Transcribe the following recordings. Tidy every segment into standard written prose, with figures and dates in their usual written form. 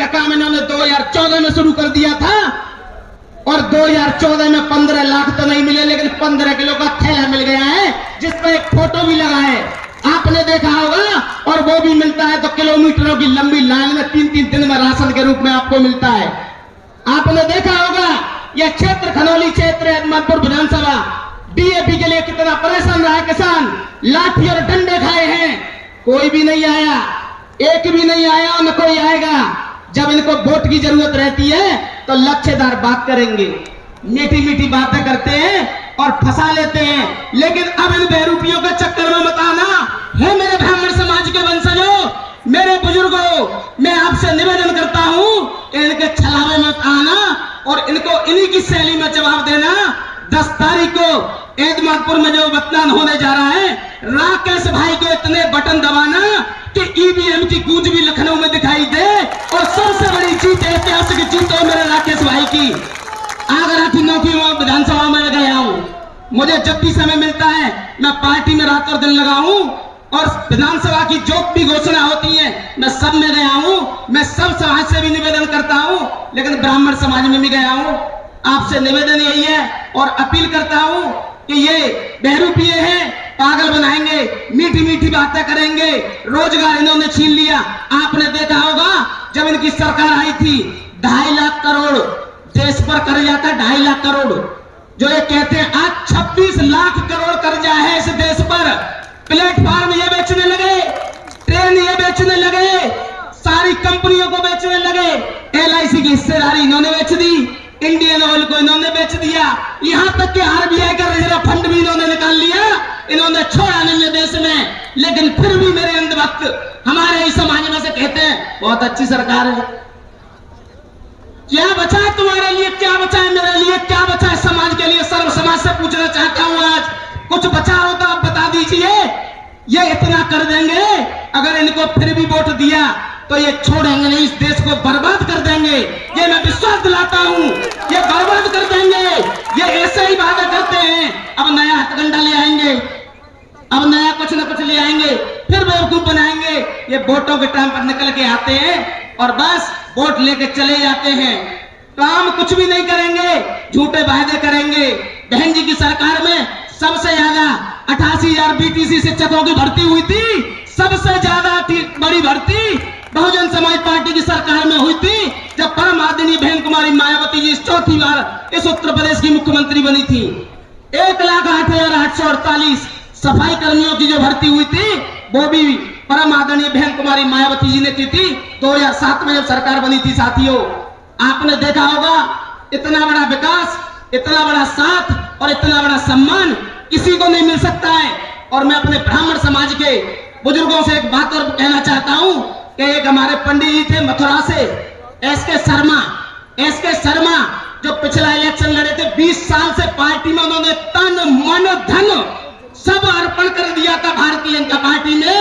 का काम इन्होंने 2014 में शुरू कर दिया था और 2014 में 15 लाख तो नहीं मिले, लेकिन 15 किलो का थैला मिल गया है जिस पर एक फोटो भी लगा है, आपने देखा होगा। और वो भी मिलता है तो किलोमीटरों की लंबी लाइन में 3-3 दिन में राशन के रूप में आपको मिलता है। आपने देखा होगा यह क्षेत्र खनौली क्षेत्र अहमदपुर विधानसभा डीएपी के लिए कितना परेशान रहा है किसान, लाठी और डंडे खाए हैं, कोई भी नहीं आया, एक भी नहीं आया, न कोई आएगा। जब इनको वोट की जरूरत रहती है तो लक्ष्यदार बात करेंगे, मीठी मीठी बातें करते हैं और फंसा लेते हैं। लेकिन अब इन बहरूपियों के चक्कर में मत आना है। मेरे ब्राह्मण समाज के वंशजों, मेरे बुजुर्गों, मैं आपसे निवेदन करता हूं इनके छलावे मत आना और इनको इन्हीं की शैली में जवाब देना। 10 तारीख को अहमदपुर में जो मतदान होने जा रहा है, राकेश भाई को इतने बटन दबाना कि ईवीएम की गूंज भी लखनऊ में दिखाई दे और सबसे बड़ी जीत ऐतिहासिक जीत हो मेरे राकेश भाई की। आगरा की 9वीं विधानसभा में गया हूं, मुझे जब भी समय मिलता है मैं पार्टी में रात और दिन लगा हूं और विधानसभा की जो भी घोषणा होती है मैं सब में गया हूं। मैं सब समाज से भी निवेदन करता हूं, लेकिन ब्राह्मण समाज में भी गया हूं। आपसे निवेदन यही है और अपील करता हूं कि ये बहरूपिये हैं, पागल बनाएंगे, मीठी मीठी बातें करेंगे, रोजगार इन्होंने छीन लिया। आपने देखा होगा जब इनकी सरकार आई थी 2.5 लाख करोड़ देश पर कर्जा था, 2.5 लाख करोड़, जो ये कहते हैं आज 26 लाख करोड़ कर्जा है इस देश पर। प्लेटफॉर्म ये बेचने लगे, ट्रेन ये बेचने लगे, सारी कंपनियों को बेचने लगे, LIC की हिस्सेदारी इन्होंने बेच दी, इंडियन ऑयल को इन्होंने बेच दिया, यहां तक कि RBI का रिजर्व फंड भी इन्होंने निकाल लिया। इन्होंने छोड़ा नहीं है देश में, लेकिन फिर भी मेरे अंधभक्त हमारे ही समाज में से कहते हैं बहुत अच्छी सरकार है। क्या बचा है तुम्हारे लिए, क्या बचा है मेरे लिए, क्या बचा है समाज के लिए? सर्व समाज से पूछना चाहता हूं आज, कुछ बचा हो तो आप बता दीजिए। ये इतना कर देंगे, अगर इनको फिर भी वोट दिया तो ये छोड़ेंगे नहीं, इस देश को बर्बाद कर देंगे, ये मैं विश्वास दिलाता हूं। ये बर्बाद कर देंगे, ये ऐसे ही वादा करते हैं। अब नया हथकंडा ले आएंगे, अब नया कुछ न कुछ ले आएंगे, फिर बेवकूफ बनाएंगे। ये वोटों के टाइम पर निकल के आते हैं और बस वोट लेके चले जाते हैं, काम कुछ भी नहीं करेंगे, झूठे वादे करेंगे। बहन जी की सरकार में सबसे ज्यादा 88,000 BTC शिक्षकों की भर्ती हुई थी, सबसे ज्यादा बड़ी भर्ती बहुजन समाज पार्टी की सरकार में हुई थी, जब परम आदरणीय बहन कुमारी मायावती जी 4थी बार इस उत्तर प्रदेश की मुख्यमंत्री बनी थी। 1,08,848 सफाई कर्मियों की जो भर्ती हुई थी वो भी परम आदरणीय बहन कुमारी मायावती जी ने की थी 2007 में जब सरकार बनी थी। साथियों, आपने देखा होगा इतना बड़ा विकास, इतना बड़ा साथ और इतना बड़ा सम्मान किसी को नहीं मिल सकता है। और मैं अपने ब्राह्मण समाज के बुजुर्गों से एक बात और कहना चाहता हूं कि एक हमारे पंडित जी थे मथुरा से, एसके शर्मा, जो पिछला इलेक्शन लड़े थे, 20 साल से पार्टी में उन्होंने तन मन धन सब अर्पण कर दिया था भारतीय जनता पार्टी में,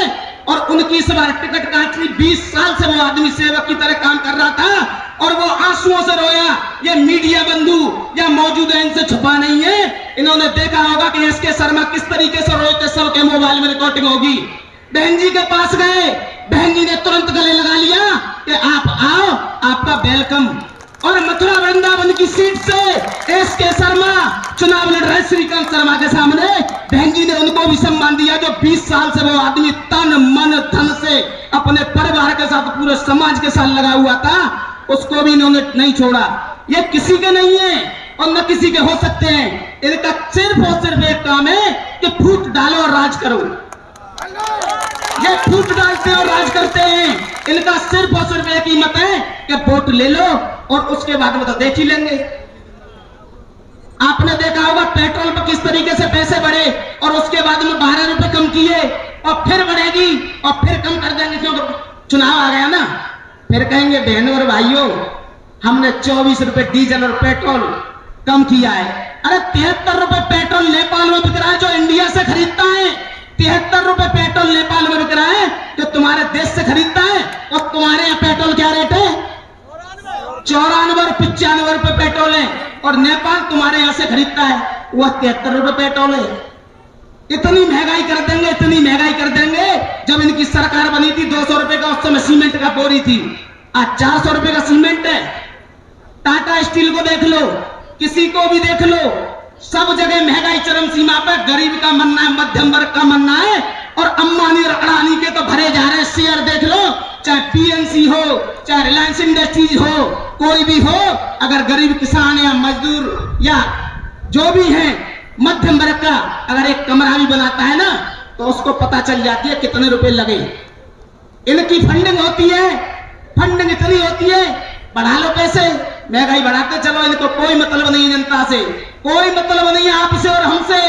और उनकी इस बार टिकट काट ली। 20 साल से वो आदमी सेवक की तरह काम कर रहा था और वो आंसुओं से रोया। ये मीडिया बंधु या मौजूद है, इनसे छुपा नहीं है। इन्होंने देखा होगा कि एसके शर्मा किस तरीके से रोए थे, सबके मोबाइल में रिकॉर्डिंग होगी। बहन जी के पास गए, बहन जी ने तुरंत गले लगा लिया कि आप आओ, आपका वेलकम। और मथुरा वृंदावन की सीट से एसके शर्मा चुनाव लड़ रहे श्रीकांत शर्मा के सामने, बहन जी ने उनको भी सम्मान दिया। जो 20 साल से वो आदमी तन मन धन से अपने परिवार के साथ, पूरे समाज के साथ लगा हुआ था, उसको भी इन्होंने नहीं छोड़ा। ये किसी के नहीं है और न किसी के हो सकते हैं। इनका सिर्फ और सिर्फ एक काम है कि फूट डालो और राज करो। ये फूट डालते और राज करते हैं। इनका सिर्फ और सिर्फ एक ही मत है कि वोट ले लो और उसके बाद में तो देख ही लेंगे। आपने देखा होगा पेट्रोल पर किस तरीके से पैसे बढ़े और उसके बाद में 12 रुपए कम किए और फिर बढ़ेगी और फिर कम कर देंगे क्योंकि चुनाव आ गया ना। फिर कहेंगे बहनों और भाइयों, हमने 24 रुपए डीजल और पेट्रोल कम किया है। अरे 73 रुपए पेट्रोल नेपाल में बिक रहा है जो इंडिया से खरीदता है। 73 रुपए पेट्रोल नेपाल में बिक रहा है जो तुम्हारे देश से खरीदता है। और तुम्हारे यहाँ पेट्रोल क्या रेट है? 94 और 95 रुपए पेट्रोल है और नेपाल तुम्हारे यहाँ से खरीदता है वह 73 रुपए पेट्रोल है। इतनी महंगाई कर देंगे, इतनी महंगाई कर देंगे। जब इनकी सरकार बनी थी 200 रुपए का उस समय सीमेंट का बोरी थी, आज 400 रुपए का सीमेंट है। टाटा स्टील को देख लो, किसी को भी देख लो, सब जगह महंगाई चरम सीमा पर। गरीब का मरना है, मध्यम वर्ग का मरना है, और अंबानी और अडानी के तो भरे जा रहे हैं। शेयर देख लो, चाहे पीएनसी हो, चाहे रिलायंस इंडस्ट्रीज हो, कोई भी हो, अगर गरीब किसान या मजदूर या जो भी है मध्यम वर्ग का अगर एक कमरा भी बनाता है ना, तो उसको पता चल जाती है कितने रुपए लगे। इनकी फंडिंग होती है, फंडिंग इतनी होती है, बढ़ा लो पैसे, महंगाई बढ़ाते चलो, इनको कोई मतलब नहीं, जनता से कोई मतलब नहीं है, आपसे और हमसे।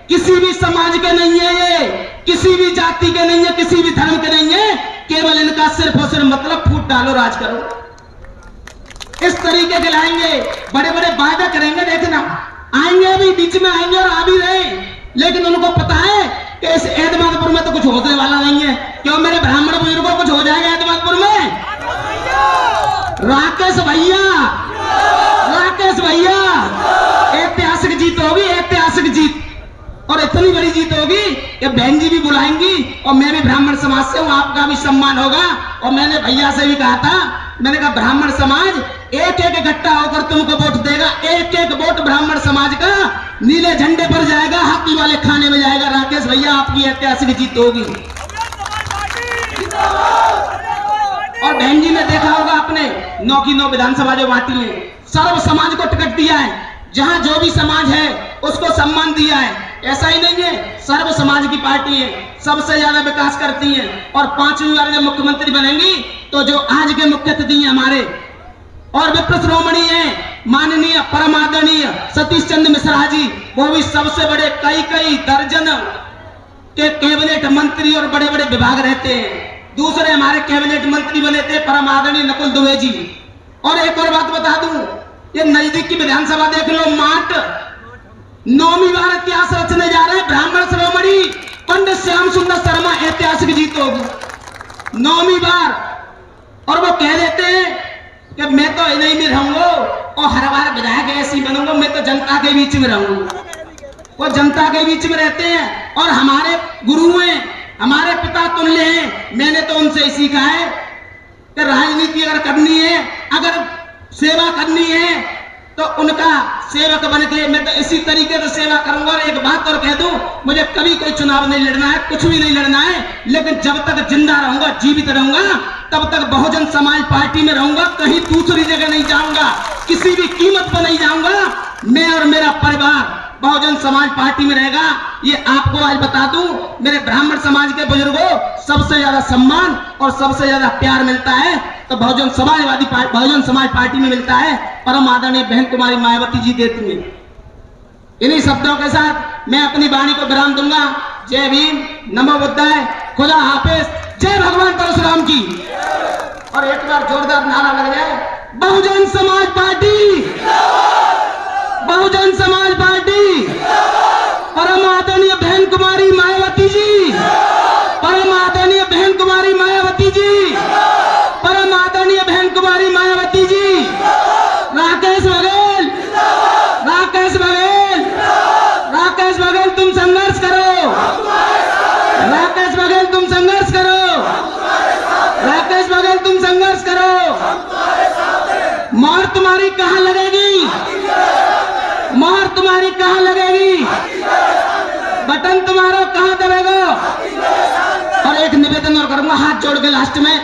किसी भी समाज के नहीं है ये, किसी भी जाति के नहीं है, किसी भी धर्म के नहीं है, केवल इनका सिर्फ और सिर्फ मतलब फूट डालो, राज करो। इस तरीके के लाएंगे, बड़े बड़े वायदे करेंगे, देखना आएंगे भी, बीच में आएंगे और आ भी रहे, लेकिन उनको पता है कि इस एतमादपुर में तो कुछ होने वाला नहीं है। क्यों मेरे ब्राह्मण बुजुर्गों, कुछ हो जाएगा एतमादपुर में? राकेश भैया, राकेश भैया, ऐतिहासिक जीत होगी, ऐतिहासिक जीत, और इतनी बड़ी जीत होगी कि बहन जी भी बुलाएंगी, और मैं भी ब्राह्मण समाज से हूं, आपका भी सम्मान होगा। और मैंने भैया से भी कहा था, मैंने कहा ब्राह्मण समाज एक एक इकट्ठा होकर तुमको वोट देगा, एक एक वोट ब्राह्मण समाज का नीले झंडे पर जाएगा, हाथी वाले खाने में जाएगा। राकेश भैया, आपकी ऐतिहासिक जीत होगी। और बहन जी ने देखा होगा आपने 9 की 9 विधानसभा जो बांटी है, सर्व समाज को टिकट दिया है, जहां जो भी समाज है उसको सम्मान दिया है। ऐसा ही नहीं है, सर्व समाज की पार्टी है, सबसे ज्यादा विकास करती है, और 5वीं बार जब मुख्यमंत्री बनेंगी तो जो आज के मुख्य अतिथि हैं हमारे और विप्र श्रोमणी है माननीय परम आदरणीय सतीश चंद्र मिश्रा जी, वो भी सबसे बड़े कई दर्जन के कैबिनेट मंत्री और बड़े बड़े विभाग रहते हैं। दूसरे हमारे कैबिनेट मंत्री बने थे परम आदरणीय नकुल दुबे जी। और एक और बात बता दूं, ये नजदीक की विधानसभा देख लो, माट 9वीं बार इतिहास रचने जा रहे हैं ब्राह्मण श्रोमणी पंडित श्याम सुंदर शर्मा, ऐतिहासिक जीत होगी 9वीं बार। और वो कह देते हैं कि मैं तो नहीं में रहूंगा और हर बार विधायक ऐसी बनूंगा, मैं तो जनता के बीच में रहूंगा। वो जनता के बीच में रहते हैं, और हमारे गुरु हैं, हमारे पिता तुल्य हैं। मैंने तो उनसे ही सीखा है कि राजनीति अगर करनी है, अगर सेवा करनी है, तो उनका सेवक बन के मैं तो इसी तरीके से सेवा करूंगा। और एक बात और कह दूं, मुझे कभी कोई चुनाव नहीं लड़ना है, कुछ भी नहीं लड़ना है, लेकिन जब तक जिंदा रहूंगा, जीवित रहूंगा, तब तक बहुजन समाज पार्टी में रहूंगा, कहीं दूसरी जगह नहीं जाऊंगा, किसी भी कीमत पर नहीं जाऊंगा। मैं और मेरा परिवार बहुजन समाज पार्टी में रहेगा। ये आपको आज बता दूं, मेरे ब्राह्मण समाज के बुजुर्गों, सबसे ज्यादा सम्मान और सबसे ज्यादा प्यार मिलता है तो बहुजन समाज पार्टी में मिलता है। परम आदरणीय बहन कुमारी मायावती जी देती है। इन्हीं शब्दों के साथ मैं अपनी वाणी को विराम दूंगा। जय भीम, नमो बुद्धाय, खुदा हाफिज, जय भगवान परशुराम की। और एक बार जोरदार नारा लग जाए, बहुजन समाज पार्टी, बहुजन समाज पार्टी, परम आदरणीय बहन कुमारी मायावती जी, परम आदरणीय बहन कुमारी मायावती जी, परम आदरणीय बहन कुमारी मायावती जी। राकेश बघेल, राकेश बघेल, राकेश बघेल तुम संघर्ष करो, राकेश बघेल तुम संघर्ष करो, राकेश बघेल तुम संघर्ष करो। मोहर तुम्हारी कहां लगेगी, मोहर तुम्हारी कहां लगेगी, बटन तुम्हारा कहां दबेगा। और एक निवेदन और करूंगा हाथ जोड़ के लास्ट में,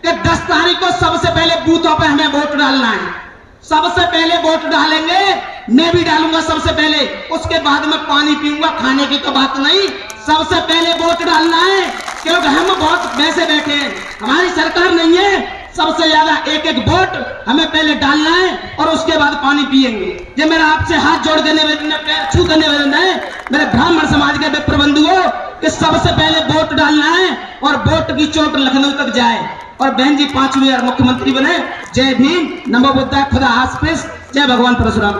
कि 10 तारीख को सबसे पहले बूथों पे हमें वोट डालना है। सबसे पहले वोट डालेंगे, मैं भी डालूंगा सबसे पहले, उसके बाद में पानी पीऊंगा, खाने की तो बात नहीं। सबसे पहले वोट डालना है, क्योंकि हम बहुत वैसे बैठे हैं, हमारी सरकार नहीं है। सबसे ज्यादा एक एक वोट हमें पहले डालना है, और उसके बाद पानी पिएंगे। ये मेरा आपसे हाथ जोड़ के निवेदन, पैर छू कर निवेदन है मेरे ब्राह्मण समाज के विप्र बंधुओं, कि सबसे पहले वोट डालना है और वोट की चोट लखनऊ तक जाए, और बहन जी 5वीं बार मुख्यमंत्री बने। जय भीम, नमो बुद्धाय, खुदा हाफिज, जय भगवान परशुराम।